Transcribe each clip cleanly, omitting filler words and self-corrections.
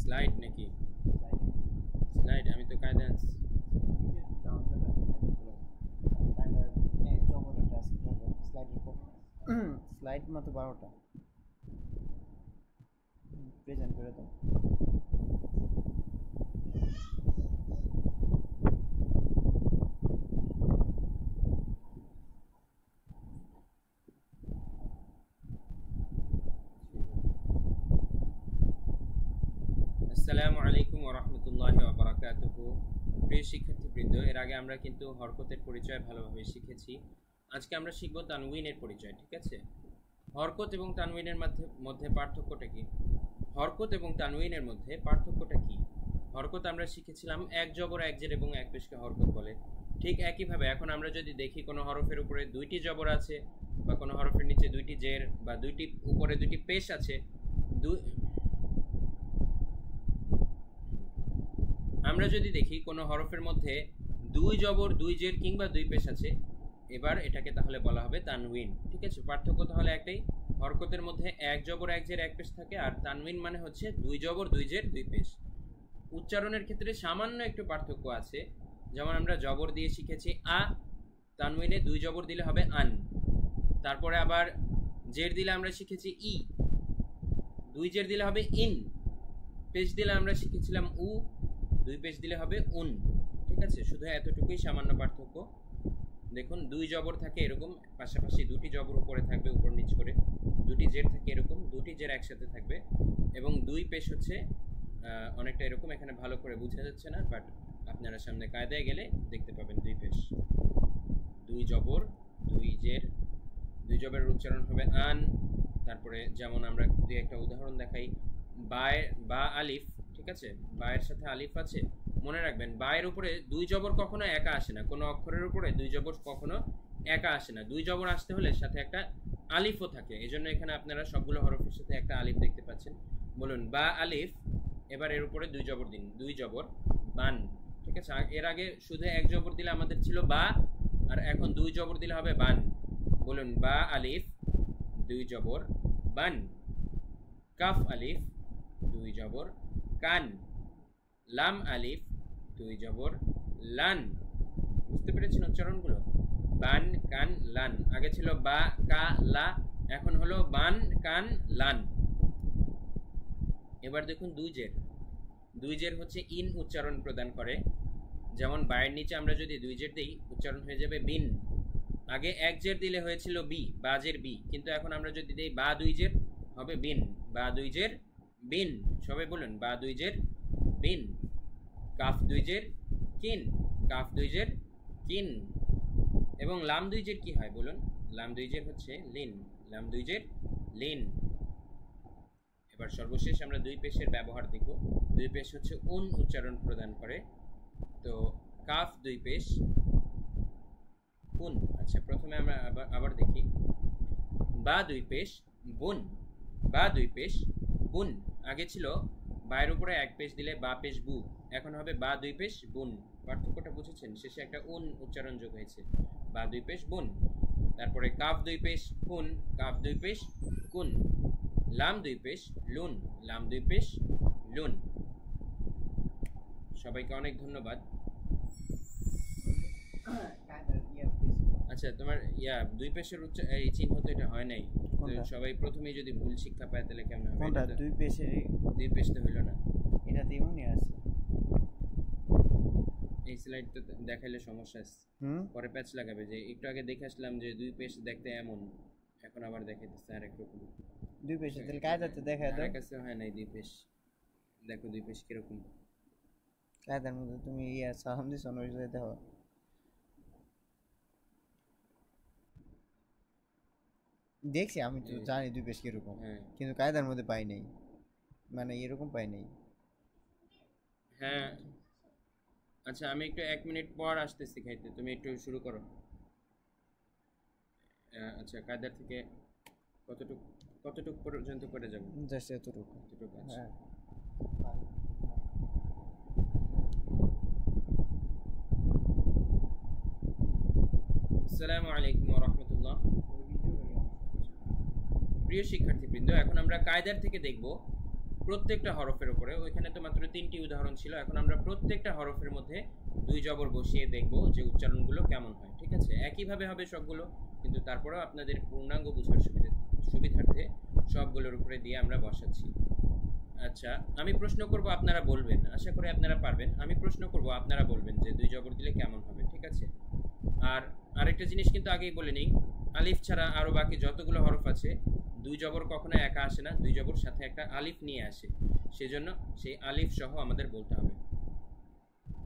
Slide নাকি slide আমি তো কায়দা আনছি স্লাইড মাত্র 12টা প্রেজেন্ট করে দাও। আসসালামু আলাইকুম ওয়া রাহমাতুল্লাহি ওয়া বারাকাতুহু। প্রিয় শিক্ষার্থীবৃন্দ, এর আগে আমরা কিন্তু হরকতের পরিচয় ভালোভাবে শিখেছি। আজকে আমরা শিখব তানউইনের পরিচয়। ঠিক আছে, হরকত এবং তানউইনের মধ্যে পার্থক্যটা কি? হরকত এবং তানউইনের মধ্যে পার্থক্যটা কি? হরকত আমরা শিখেছিলাম এক জবর এক জের এবং এক পেশকে হরকত বলে। ঠিক একইভাবে এখন আমরা যদি দেখি কোনো হরফের উপরে দুইটি জবর আছে বা কোনো হরফের নিচে দুইটি জের বা দুইটি উপরে দুইটি পেশ আছে, আমরা যদি দেখি কোনো হরফের মধ্যে দুই জবর দুই জের কিংবা দুই পেশ আছে, এবার এটাকে তাহলে বলা হবে তানউইন। ঠিক আছে, পার্থক্য তাহলে একটাই, হরকতের মধ্যে এক জবর এক জের এক পেশ থাকে, আর তানউইন মানে হচ্ছে দুই জবর দুই জের দুই পেশ। উচ্চারণের ক্ষেত্রে সামান্য একটু পার্থক্য আছে, যেমন আমরা জবর দিয়ে শিখেছি আ, তানউইনে দুই জবর দিলে হবে আন। তারপরে আবার জের দিলে আমরা শিখেছি ই, দুই জের দিলে হবে ইন। পেশ দিলে আমরা শিখেছিলাম উ, দুই পেশ দিলে হবে উন। ঠিক আছে, শুধু এতটুকুই সামান্য পার্থক্য। দেখুন দুই জবর থাকে এরকম পাশাপাশি, দুটি জবর উপরে থাকবে উপর নিচ করে, দুটি জের থাকে এরকম, দুটি জের একসাথে থাকবে, এবং দুই পেশ হচ্ছে অনেকটা এরকম। এখানে ভালো করে বোঝা যাচ্ছে না, বাট আপনারা সামনে কায়দায় গেলে দেখতে পাবেন দুই পেশ, দুই জবর দুই জের। দুই জবরের উচ্চারণ হবে আন। তারপরে যেমন আমরা দুই একটা উদাহরণ দেখাই, বা আলিফ। ঠিক আছে, বায়ের সাথে আলিফ আছে, মনে রাখবেন বায়ের উপরে দুই জবর কখনো একা আসে না, কোনো অক্ষরের উপরে দুই জবর কখনো একা আসে না। দুই জবর আসতে হলে সাথে একটা আলিফও থাকে, এজন্য এখানে আপনারা সবগুলো হরফের সাথে একটা আলিফ দেখতে পাচ্ছেন। বলুন বা আলিফ, এবার এর উপরে দুই জবর দিন, দুই জবর বান। ঠিক আছে, এর আগে শুধু এক জবর দিলে আমাদের ছিল বা, আর এখন দুই জবর দিলে হবে বান। বলুন বা আলিফ দুই জবর বান। কাফ আলিফ দুই জবর কান। লাম আলিফ দুই জবর লান। বুঝতে পেরেছেন উচ্চারণগুলো? বান কান লান, আগে ছিল বা কা লা, এখন হলো বান কান লান। এবার দেখুন দুই জের, দুই জের হচ্ছে ইন উচ্চারণ প্রদান করে। যেমন বায়ের নিচে আমরা যদি দুই জের দিই, উচ্চারণ হয়ে যাবে বিন। আগে এক জের দিলে হয়েছিল বি, বাজের বি, কিন্তু এখন আমরা যদি দিই বা দুই জের, হবে বিন, বা দুই জের বিন। সবাই বলুন বা দুই জের বিন। কাফ দুই জের কিন, কাফ দুই জের কিন। এবং লাম দুই জের কি হয় বলুন? লাম দুই জের হচ্ছে লিন, লাম দুই জের লিন। এবার সর্বশেষ আমরা দুই পেশের ব্যবহার দেখব। দুই পেশ হচ্ছে উন উচ্চারণ প্রদান করে। তো কাফ দুই পেশ উন। আচ্ছা, প্রথমে আমরা আবার দেখি, বা দুই পেশ বুন, বা দুই পেশ বুন। আগে ছিল বায়ের উপরে এক পেশ দিলে বা পেশ বু, এখন হবে বা দুই পেশ বুন। পার্থক্যটা বুঝেছেন? শেষে একটা উন উচ্চারণ যোগ হয়েছে, বা দুই পেশ বুন। তারপরে কাফ দুই পেশ কুন, কাফ দুই পেশ কুন। লাম দুই পেশ লুন, লাম দুই পেশ লুন। সবাইকে অনেক ধন্যবাদ। আচ্ছা, তোমার দুই পেশের এই চিহ্ন তো এটা হয় নাই, সবাই প্রথমেই যদি ভুল শিক্ষা পায় তাহলে কেমন হবে? কোনটা দুই পেশের? দুই পেশ তো হইল না, এটা তেমনই আছে। এই স্লাইড তো দেখাইলে সমস্যা আছে, পরে প্যাচ লাগাবে যে একটু আগে দেখে আসলাম যে দুই পেশ দেখতে এমন, এখন আবার দেখাইতেছে আরেক রকম। দুই পেশ তাহলে কায়দাতে দেখায় দাও। আমার কাছে হয় নাই দুই পেশ, দেখো দুই পেশ কিরকম। কায়দার মধ্যে তুমি সালাম দিছ না, ওই দেখো। দেখছি, আমি তো জানি দুই পেশ কিরকম, কিন্তু কায়দার মধ্যে পাই নাই, মানে এরকম পাই নাই। হ্যাঁ, আচ্ছা আমি একটু 1 মিনিট পর আসতেছি খাইতে, তুমি একটু শুরু করো। আচ্ছা, কায়দার থেকে কতটুকু পর্যন্ত করে যাব? জাস্ট এতটুকু। হ্যাঁ। আসসালামু আলাইকুম ওয়া রাহমাতুল্লাহ। প্রিয় শিক্ষার্থীবৃন্দ, এখন আমরা কায়দার থেকে দেখব প্রত্যেকটা হরফের উপরে, ওইখানে তো মাত্র 3টি উদাহরণ ছিল, এখন আমরা প্রত্যেকটা হরফের মধ্যে দুই জবর বসিয়ে দেখব যে উচ্চারণগুলো কেমন হয়। ঠিক আছে, একইভাবে হবে সবগুলো, কিন্তু তারপরেও আপনাদের পূর্ণাঙ্গ বোঝার সুবিধার্থে সবগুলোর উপরে দিয়ে আমরা বসাচ্ছি। আচ্ছা, আমি প্রশ্ন করব, আপনারা বলবেন, আশা করি আপনারা পারবেন। আমি প্রশ্ন করব, আপনারা বলবেন যে দুই জবর দিলে কেমন হবে। ঠিক আছে, আর আরেকটা জিনিস কিন্তু আগেই বলে নিই, আলিফ ছাড়া আরও বাকি যতগুলো হরফ আছে দুই জবর কখনো একা আসে না, দুই জবর সাথে একটা আলিফ নিয়ে আসে, সেজন্য সেই আলিফ সহ আমাদের বলতে হবে।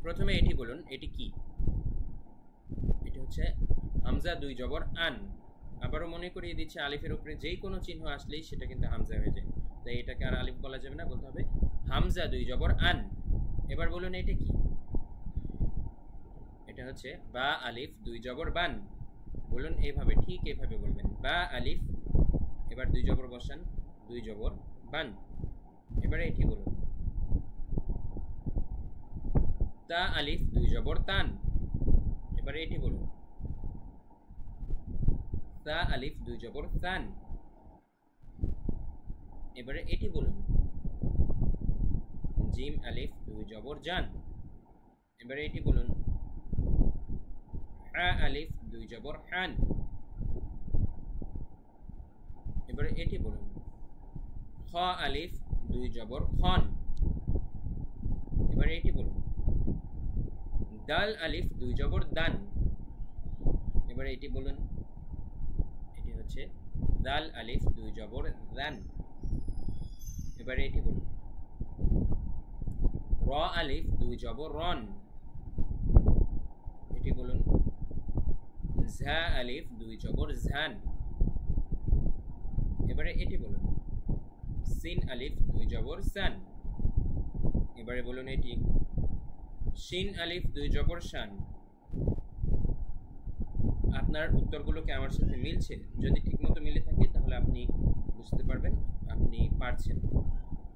প্রথমে এটি বলুন, এটি কি? এটি হচ্ছে হামজা দুই জবর আন। আবারও মনে করিয়ে দিচ্ছে, আলিফের উপরে যেই কোনো চিহ্ন আসলেই সেটা কিন্তু হামজা হয়ে যায়, তাই এটাকে আর আলিফ বলা যাবে না, বলতে হবে হামজা দুই জবর আন। এবার বলুন এটা কি? এটা হচ্ছে বা আলিফ দুই জবর বান। বলুন এইভাবে, ঠিক এইভাবে বলবেন, বা আলিফ, এবার দুই জবর বসান, দুই জবর বান। এবারে এটি বলুন, তা আলিফ দুই জবর তান। এবারে এটি বলুন, তা আলিফ দুই জবর তান। এবারে এটি বলুন, জিম আলিফ দুই জবর জান। এবারে এটি বলুন, হা আলিফ দুই জবর হান। এবারে এটি বলুন, খ আলিফ দুই জবর খন। এবারে এটি বলুন, দাল আলিফ দুই জবর দান। এবারে এটি বলুন, এটি হচ্ছে দাল আলিফ দুই জবর দান। এবারে এটি বলুন, র আলিফ দুই জবর রন। এটি বলুন, ঝা আলিফ দুই জবর ঝান। এবারে এটি বলুন, সিন আলিফ দুই জবর সান। এবারে বলুন এটি, শিন আলিফ দুই জবর শান। আপনার উত্তরগুলোকে আমার সাথে মিলছে? যদি ঠিকমতো মিলে থাকে তাহলে আপনি বুঝতে পারবেন আপনি পারছেন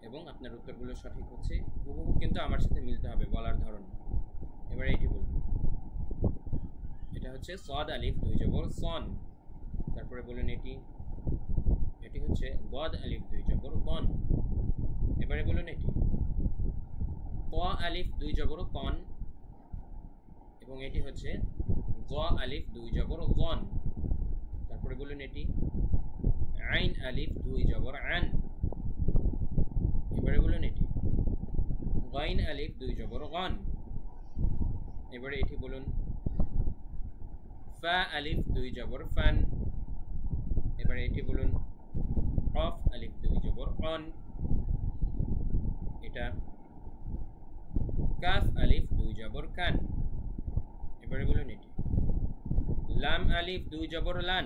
এবং আপনার উত্তরগুলো সঠিক হচ্ছে। হুবহু কিন্তু আমার সাথে মিলতে হবে বলার ধরন। এবারে এটি বলুন, এটা হচ্ছে সদ আলিফ দুই জবর সন। তারপরে বলুন এটি, এটি হচ্ছে বদ আলিফ দুই জবর বন। এবারে বলুন এটি, ক আলিফ দুই জবর কন, এবং এটি হচ্ছে গ আলিফ দুই জবর গন। তারপরে বলুন এটি, আইন আলিফ দুই জবর আন। এবারে বলুন এটি, গাইন আলিফ দুই জবর গন। এবারে এটি বলুন, ফা আলিফ দুই জবর ফান। এবারে এটি বলুন, কফ আলিফ দুই জবর কন। এটা কাফ আলিফ দুই জবর কান। এবারে বলুন এটি, লাম আলিফ দুই জবর লান।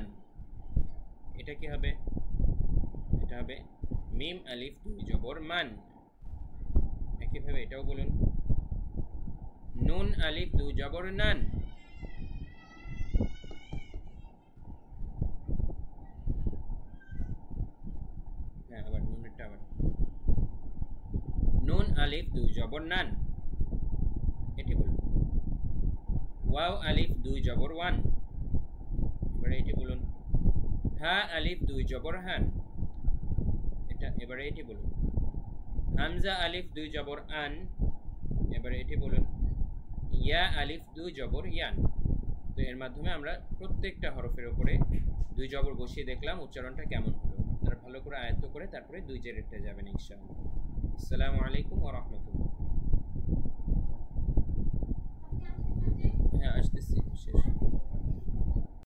এটা কি হবে? এটা হবে মিম আলিফ দুই জবর মান। একইভাবে এটাও বলুন, নুন আলিফ দুই জবর নান। হ্যাঁ, আবার নুনেরটা আবার, নুন আলিফ দুই জবর নান। এটি বলুন, ওয়াও আলিফ দুই জবর ওয়ান। এবারে এটি বলুন, হা আলিফ দুই জবর হান। এটা এবারে এটি বলুন, হামজা আলিফ দুই জবর আন। এবারে এটি বলুন, ইয়া আলিফ দুই জবর ইয়ান। তো এর মাধ্যমে আমরা প্রত্যেকটা হরফের উপরে দুই জবর বসিয়ে দেখলাম উচ্চারণটা কেমন হলো। আপনারা ভালো করে আয়ত্ত করে তারপরে দুই জেরেরটা যাবেন ইনশাআল্লাহ। আসসালামু আলাইকুম ওয়া রাহমাতুল্লাহ।